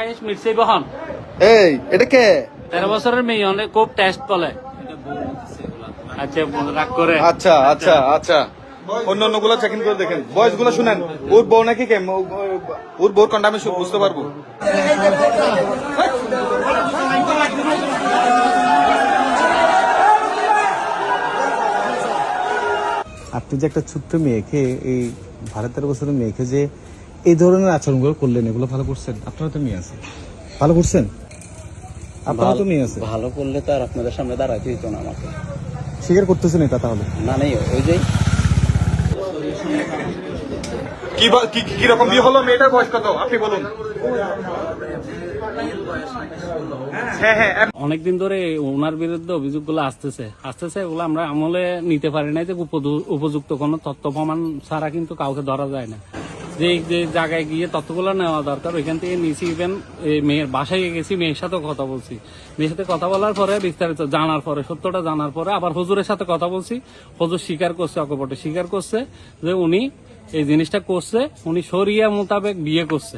মাহেশ মির্সি বহন এই এটা কে? 13 বছরের মেয়ে অনেক খুব টেস্ট বলে। আচ্ছা রাগ করে। আচ্ছা আচ্ছা আচ্ছা, অন্য অন্যগুলো চেক ইন করে দেখেন, বয়স গুলো শুনেন। ওর বউ নাকি কে? ওর বউর কন্ডা আমি বুঝতে পারবো। আপনি যে একটা ছোট্ট মেয়েকে, এই 12-13 বছরের মেয়েকে যে এই ধরনের আচরণগুলো করলেন, এগুলো ভালো করছেন? আপনারা তো মেয়ে আছে, ভালো করছেন? আপনারা তো মেয়ে আছে, ভালো করলে তো আর আপনাদের সামনে দাঁড়াতে হইতো না আমাকে। স্বীকার করতেছেন এটা? তাহলে না নেই ওই যে কি রকম বিয়ে হলো? মেয়েটার বয়স কত আপনি বলুন। হ্যাঁ, অনেকদিন ধরে ওনার বিরুদ্ধে অভিযোগগুলো আসতেছে ওগুলো আমরা আমলে নিতে পারি নাই, যে উপযুক্ত কোনো তথ্য প্রমাণ ছাড়া কিন্তু কাউকে ধরা যায় না। যে যে জায়গায় গিয়ে তথ্যগুলো নেওয়া দরকার ওইখান থেকে নিয়েছি। ইভেন মেয়ের বাসায় গেছি, মেয়ের সাথে কথা বলছি। মেয়ের সাথে কথা বলার পরে বিস্তারিত জানার পরে, সত্যটা জানার পরে আবার হুজুরের সাথে কথা বলছি। হুজুর স্বীকার করছে, অকপটে স্বীকার করছে যে উনি এই জিনিসটা করছে, উনি শরিয়া মোতাবেক বিয়ে করছে।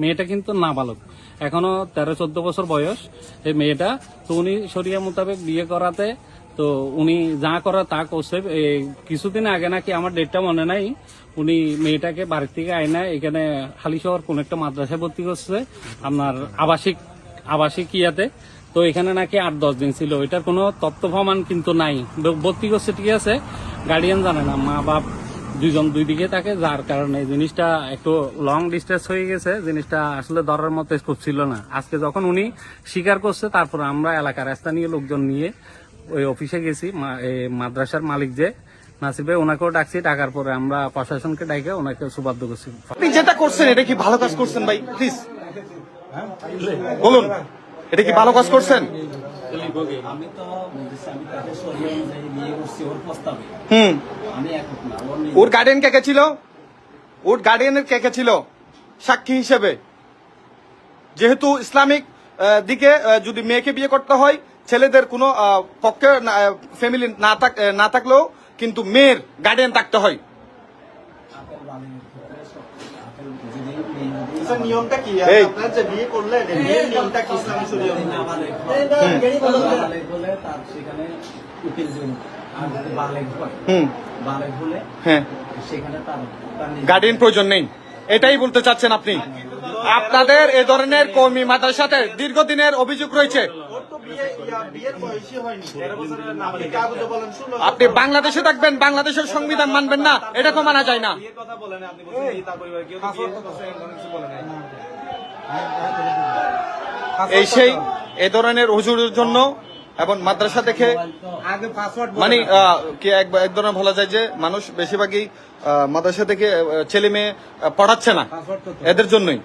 মেয়েটা কিন্তু নাবালক, এখনো 13-14 বছর বয়স এই মেয়েটা। তো উনি শরিয়া মোতাবেক বিয়ে করাতে তো উনি যা করা তা করছে। কিছুদিন আগে নাকি, আমার ডেটটা মনে নাই, উনি মেয়েটাকে বাড়ির থেকে আয়না এখানে হালিশহর কোন একটা মাদ্রাসায় ভর্তি করছে, আপনার আবাসিক ইয়াতে। তো এখানে নাকি 8-10 দিন ছিল। এটার কোনো তথ্য প্রমাণ কিন্তু নাই। ভর্তি করছে ঠিক আছে, গার্ডিয়ান জানে না, মা বাপ দুইজন দুই দিকে থাকে, যার কারণে জিনিসটা একটু লং ডিস্টেন্স হয়ে গেছে। জিনিসটা আসলে ধরার মতো স্কোপ ছিল না। আজকে যখন উনি স্বীকার করছে, তারপর আমরা এলাকার স্থানীয় লোকজন নিয়ে ওই অফিসে গেছি। মাদ্রাসার মালিক যে নাসির ভাই, ওনাকেও ডাকছি। ডাকার পরে আমরা প্রশাসনকে ডাকে ওনাকে সুবাদ্য করছি। আপনি যেটা করছেন এটা কি ভালো কাজ করছেন ভাই? প্লিজ বলুন, এটা কি ভালো কাজ করছেন? আমি তো আমি তাকে শরীর অনুযায়ী বিয়ে করছি ওর প্রস্তাবে। আমি একক না, ওর গার্ডিয়ান কে কে ছিল? ওর গার্ডিয়ানের কে কে ছিল সাক্ষী হিসেবে? যেহেতু ইসলামিক দিকে যদি মেয়েকে বিয়ে করতে হয়, ছেলেদের কোনো পক্ষে ফ্যামিলি না থাকলেও কিন্তু মেয়ের গার্ডিয়ান থাকতে হয়। নিয়মটা কি? আপনার যে বিয়ে করলেন, বিয়ের নিয়মটা কি? ইসলামী শরীয়ত সেখানে উকিল হলে হ্যাঁ, সেখানে তার গার্ডিয়ান প্রয়োজন নেই, এটাই বলতে চাচ্ছেন আপনি? আপনাদের এ ধরনের কওমি মাদ্রাসাতে দীর্ঘদিনের অভিযোগ রয়েছে। আপনি বাংলাদেশে থাকবেন, বাংলাদেশের সংবিধান মানবেন না, এটা তো মানা যায় না। এই সেই এ ধরনের হুজুরের জন্য এবং মাদ্রাসা দেখে মানে কি এক ধরনের বলা যায় যে মানুষ বেশিরভাগই মাদ্রাসা থেকে ছেলে মেয়ে পড়াচ্ছে না, এদের জন্যই।